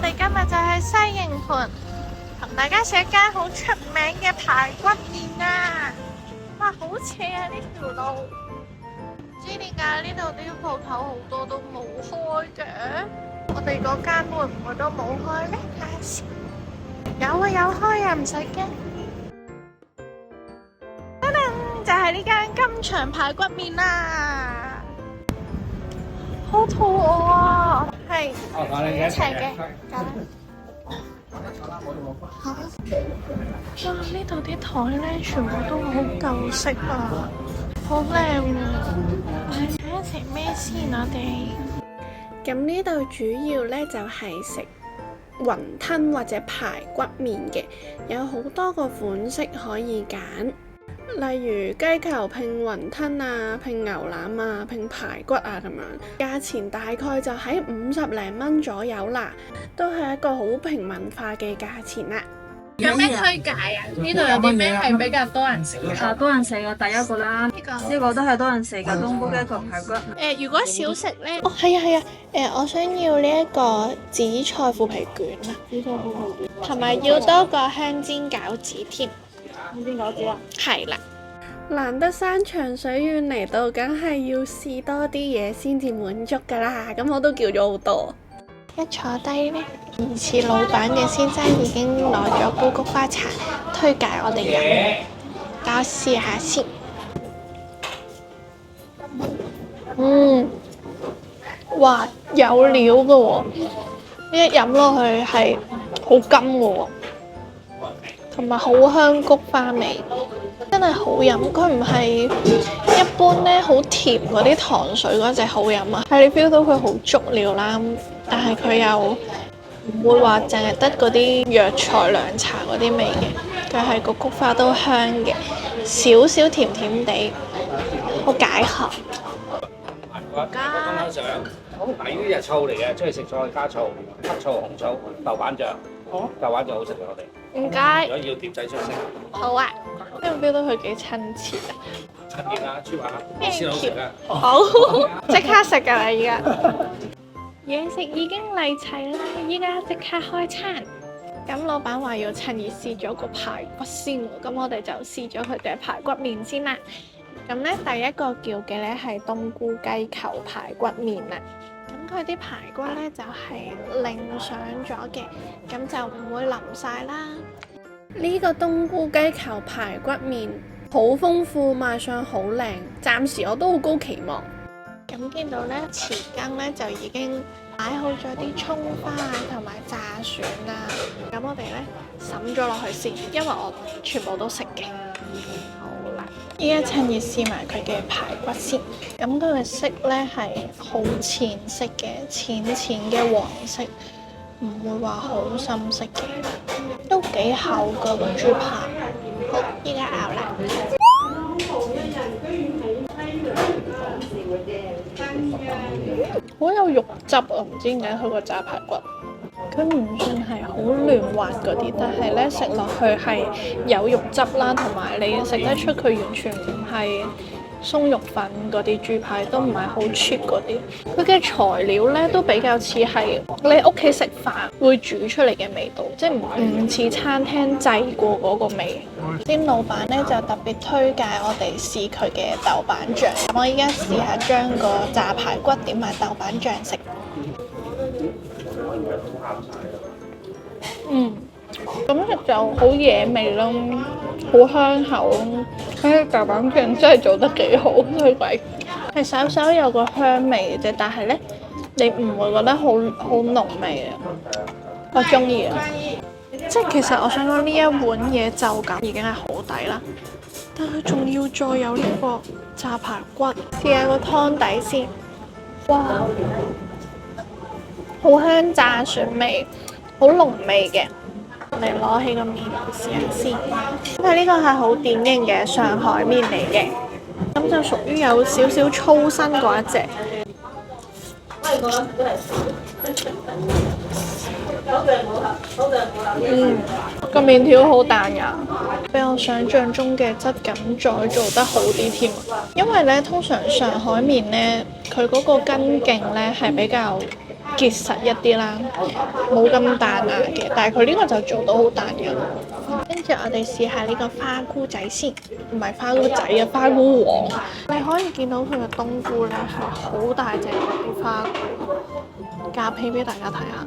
哋今日就喺西營盤同大家食一間好出名嘅排骨麵啊！哇，好斜啊呢條路，唔知點解呢度啲鋪頭好多都冇開嘅。我哋嗰間會唔會都冇開呢？睇下先。有啊，有開啊，唔使驚。噔噔，就係呢間金祥排骨麵啦，好肚餓啊！係一齊嘅。好，哇！呢度啲台咧，全部都好舊式啊，好靚喎！睇下食咩先，我哋。咁呢度主要咧就係食雲吞或者排骨麵嘅，有好多個款式可以揀，例如雞球拼雲吞啊、拼牛腩啊、拼排骨啊咁樣，價錢大概就喺50零蚊左右啦，都係一個好平民化嘅價錢啦。有咩推介啊？呢度有啲咩係比較多人食嘅？多人食嘅第一個啦，呢個都係多人食嘅冬菇雞球排骨。如果小食咧，哦係啊，我想要呢一個紫菜腐皮卷啊，紫菜腐皮卷，同埋要多個香煎餃子添。香煎餃子啊？係啦，難得山長水遠嚟到，梗係要試多啲嘢先至滿足噶啦。咁我都叫咗好多。一坐低呢，疑似老闆嘅先生已經攞咗煲菊花茶推介我哋飲，等我試下先。哇，有料㗎喎！一飲落去係好甘㗎喎，同埋好香菊花味，真係好飲。佢唔係一般呢好甜嗰啲糖水嗰隻好飲啊，係你 feel 到佢好足料啦。但係佢又唔會話淨係得嗰啲藥材涼茶嗰啲味嘅，佢係個菊花都香嘅，少少甜甜地，好解渴。加上嗱，呢啲係醋嚟嘅，中意食菜加醋、黑醋、紅醋、豆瓣醬。豆瓣醬好食嘅我哋。唔該。如果要碟仔出色。好啊，因為 feel 到佢幾親切啊。親熱啦，豬扒，先好食啊！好，即刻食㗎啦而家。嘢食已經嚟齊啦，依家即刻開餐。咁老闆話要趁熱試咗個排骨先喎，咁我哋就試咗佢嘅排骨麵先啦。咁咧第一個叫嘅咧係冬菇雞球排骨麵啦。咁佢啲排骨咧就係淋上咗嘅，咁就唔會淋晒啦。呢個冬菇雞球排骨麵好豐富，賣相好靚，暫時我都好高期望。咁見到咧匙羹咧就已經擺好咗啲葱花啊同埋炸蒜啊，咁我哋咧揼咗落去先，因為我全部都食嘅。好啦，依家趁熱試埋佢嘅排骨先。咁佢嘅色咧係好淺色嘅，淺淺嘅黃色，唔會話好深色嘅，都幾厚㗎個豬扒。好，依家咬啦。好有肉汁啊！唔知點解佢個炸排骨，佢唔算係好嫩滑嗰啲，但係咧食落去係有肉汁啦，同埋你食得出佢完全唔係鬆肉粉嗰啲豬排，都唔係好 cheap 嗰啲。佢嘅材料咧都比較似係你屋企食飯會煮出嚟嘅味道，即係唔似餐廳製過嗰個味。啲老闆咧就特別推介我哋試佢嘅豆瓣醬，咁我依家試下將個炸排骨點埋豆瓣醬食。咁食就好惹味咯，好香口咯。啲豆瓣醬真係做得幾好，推介。係稍稍有個香味嘅啫，但係咧你唔會覺得好濃味啊。我中意啊！即係其實我想講呢一碗嘢就咁已經係好抵啦，但佢仲要再有呢個炸排骨，試下個湯底先。哇，好香炸蒜味，好濃味嘅。嚟攞起個麵試下先，因為呢個係好典型嘅上海麵嚟嘅，咁就屬於有少少粗身嗰一隻。個麵條好彈牙，比我想象中嘅質感再做得好啲添。因為咧，通常上海麵咧，佢嗰個筋勁咧係比較結實一啲啦，冇咁彈牙嘅。但係佢呢個就做到好彈牙。跟住我哋試下呢個花菇仔先，唔係花菇仔啊，花菇黃。你可以見到佢嘅冬菇咧係好大隻嘅啲花菇，夾皮俾大家睇下，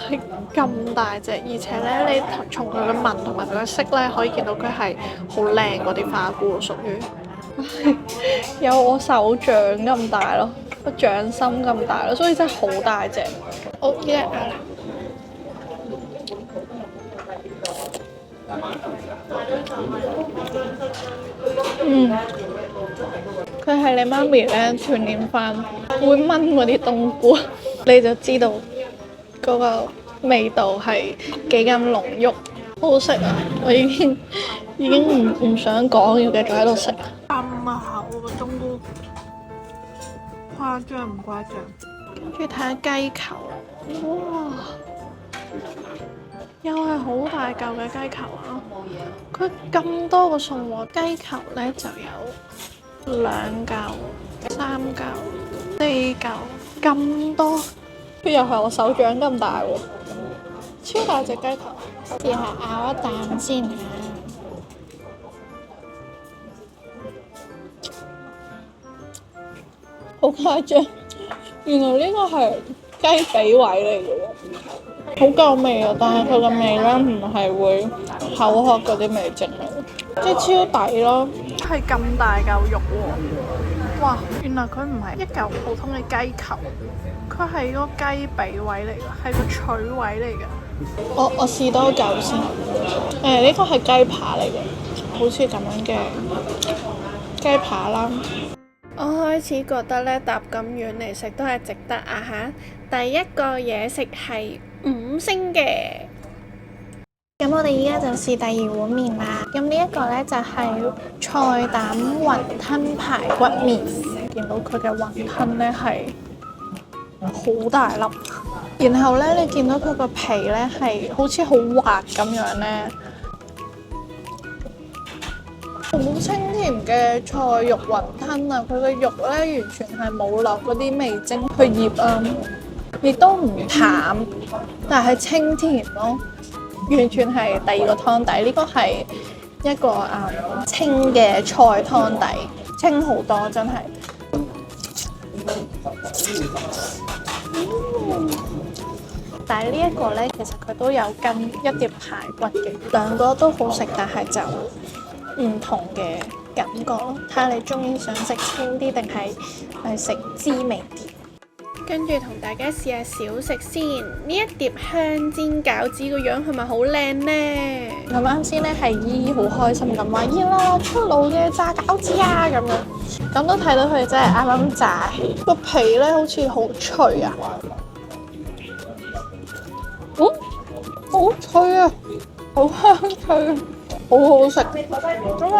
係咁大隻，而且咧你從佢嘅紋同埋佢嘅色咧可以見到佢係好靚嗰啲花菇，屬於有我手掌咁大咯，個掌心咁大咯，所以真係好大隻。好，依家咬啦。佢係你媽咪咧團年飯會炆嗰啲冬菇，你就知道嗰個味道係幾咁濃郁，好好食啊！我已經唔想講，要繼續喺度食。咁厚個冬菇，誇張唔誇張？跟住睇下雞球，哇！又係好大嚿嘅雞球啊！佢咁多個餸喎，雞球咧就有2嚿、3嚿、4嚿咁多，佢又係我手掌咁大喎，超大隻雞球。試下咬一啖先啊！好誇張，原來呢個係雞髀位嚟嘅喎，好夠味啊！但係佢個味咧唔係會口渴嗰啲味精嚟，即係超抵咯。係咁大嚿肉喎！哇，原來佢唔係一嚿普通嘅雞球，佢係個雞髀位嚟㗎，係個腿位嚟㗎。我試多嚿先。呢個係雞扒嚟嘅，好似咁樣嘅雞扒啦。我開始覺得咧搭咁遠嚟食都係值得啊嚇！第一個嘢食係5星嘅。咁我哋依家就試第2碗麵啦。咁呢一個咧就係菜膽雲吞排骨麵。見到佢嘅雲吞咧係好大粒，然後咧你見到佢個皮咧係好似好滑咁樣咧。好清甜嘅菜肉雲吞啊！佢嘅肉咧完全係冇落嗰啲味精去醃啊，亦都唔淡，但係清甜咯，完全係第2個湯底。呢個係一個清嘅菜湯底，清好多真係。但係呢一個咧，其實佢都有跟一碟排骨嘅，兩個都好食，但係就唔同嘅感覺咯，睇下你中意想食清啲定係食滋味啲。跟住同大家試下小食先，呢一碟香煎餃子個樣係咪好靚呢？咁啱先咧係姨好開心咁話要啦，出爐嘅炸餃子啊咁樣，咁都睇到佢真係啱啱炸起，個皮咧好似好脆啊，好脆啊，好香脆啊！好好食，因為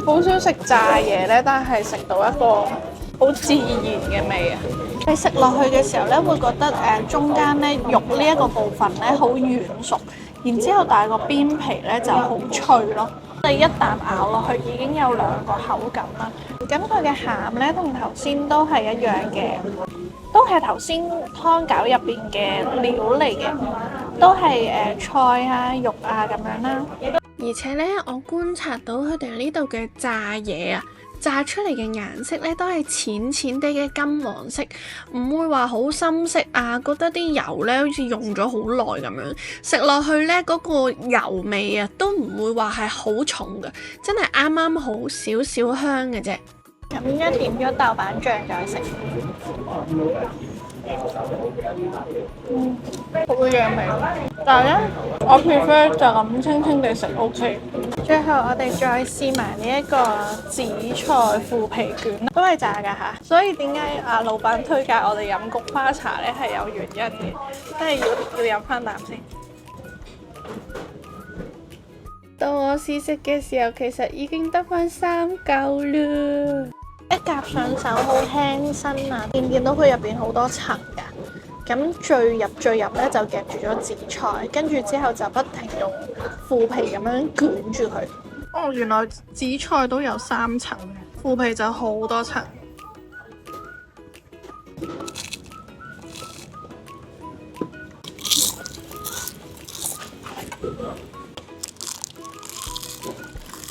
好少食炸嘢咧，但係食到一個好自然嘅味啊！你食落去嘅時候咧，會覺得中間咧肉呢一個部分咧好軟熟，然之後但係個邊皮咧就好脆咯。你一啖咬落去已經有2個口感啦。咁佢嘅餡咧同頭先都係一樣嘅，都係頭先湯餃入邊嘅料嚟嘅，都係菜啊肉啊咁樣啦。而且咧，我觀察到佢哋呢度嘅炸嘢啊，炸出嚟嘅顏色咧都係淺淺地嘅金黃色，唔會話好深色啊。覺得啲油咧好似用咗好耐咁樣，食落去咧嗰個油味啊都唔會話係好重嘅，真係啱啱好少少香嘅啫。咁依家點咗豆瓣醬再食。好樣味，但係咧，我 prefer 就咁清清地食 OK。最後我哋再試埋呢一個紫菜腐皮卷，都係炸㗎嚇。所以點解老闆推介我哋飲菊花茶咧係有原因嘅，即係要飲翻啖先。到我試食嘅時候，其實已經得翻3嚿啦。一夾上手好輕身啊！見到佢入邊好多層㗎，咁最入咧就夾住咗紫菜，跟住之後就不停用腐皮咁樣捲住佢。哦，原來紫菜都有3層，腐皮就好多層。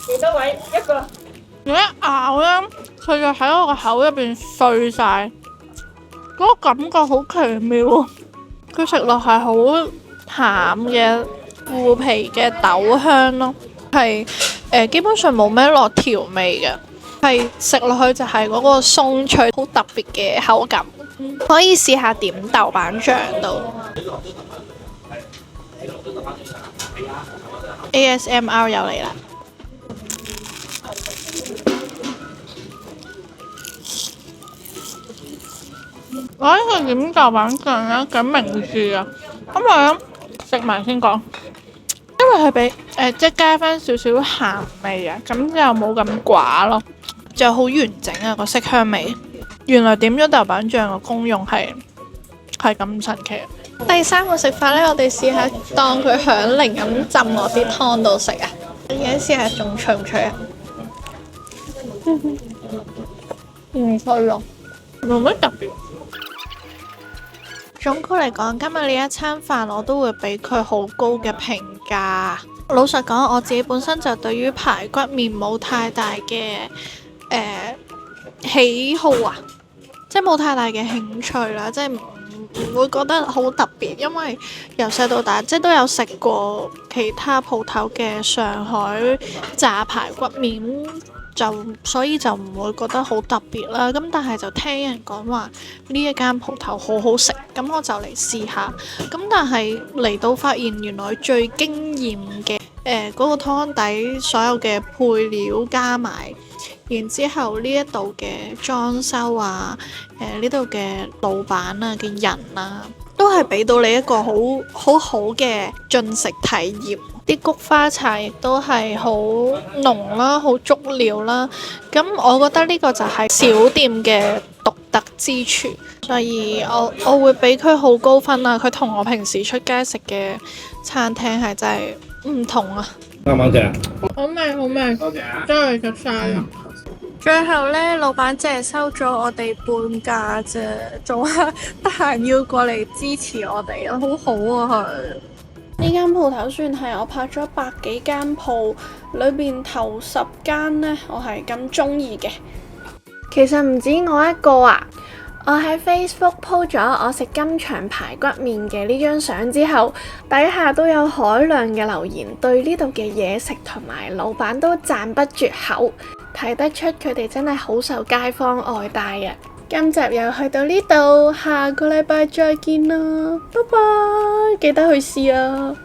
幾多位？一個。你一咬咧，佢就喺我個口入邊碎晒，嗰個感覺好奇妙啊！佢食落係好淡嘅腐皮嘅豆香咯，係基本上冇咩落調味嘅，係食落去就係嗰個鬆脆好特別嘅口感，可以試下點豆瓣醬都。ASMR 又嚟啦！我呢個點豆瓣醬咧幾明智啊，因為咧食埋先講，因為佢俾即係加翻少少鹹味啊，咁就冇咁寡咯，就好完整啊個色香味。原來點咗豆瓣醬嘅功用係咁神奇。第三個食法咧，我哋試下當佢響鈴咁浸落啲湯度食啊！而家試下仲脆唔脆啊？唔脆咯，冇乜特別。總括嚟講，今日呢一餐飯我都會俾佢好高嘅評價。老實講，我自己本身就對於排骨麵冇太大嘅喜好啊，即係冇太大嘅興趣啦，即係唔會覺得好特別，因為由細到大即係都有食過其他鋪頭嘅上海炸排骨麵。所以就唔會覺得好特別啦，咁但係就聽人講話呢一間鋪頭好好食，咁我就嚟試下。咁但係嚟到發現原來最驚豔嘅嗰個湯底所有嘅配料加埋，然之後呢一度嘅裝修啊，呢度嘅老闆啊嘅人啊，都係俾到你一個好嘅進食體驗。啲菊花茶亦都係好濃啦，好足料啦。咁我覺得呢個就係小店嘅獨特之處，所以我會俾佢好高分啊！佢同我平時出街食嘅餐廳係真係唔同啊！啱唔啱食啊？好味好味，多謝啊！真係食晒啦！最後呢，老闆淨係收咗我哋半價啫，仲係得閒要過嚟支持我哋啊，好好啊佢。呢間鋪頭算係我拍咗100幾間鋪裏邊頭10間呢，我係咁中意嘅。其實唔止我一個啊！我喺 Facebook po 咗我食金祥排骨麵嘅呢張相之後，底下都有海量嘅留言，對呢度嘅嘢食同埋老闆都讚不絕口，睇得出佢哋真係好受街坊愛戴啊！今集又去到呢度，下個禮拜再見啦，拜拜，記得去試啊！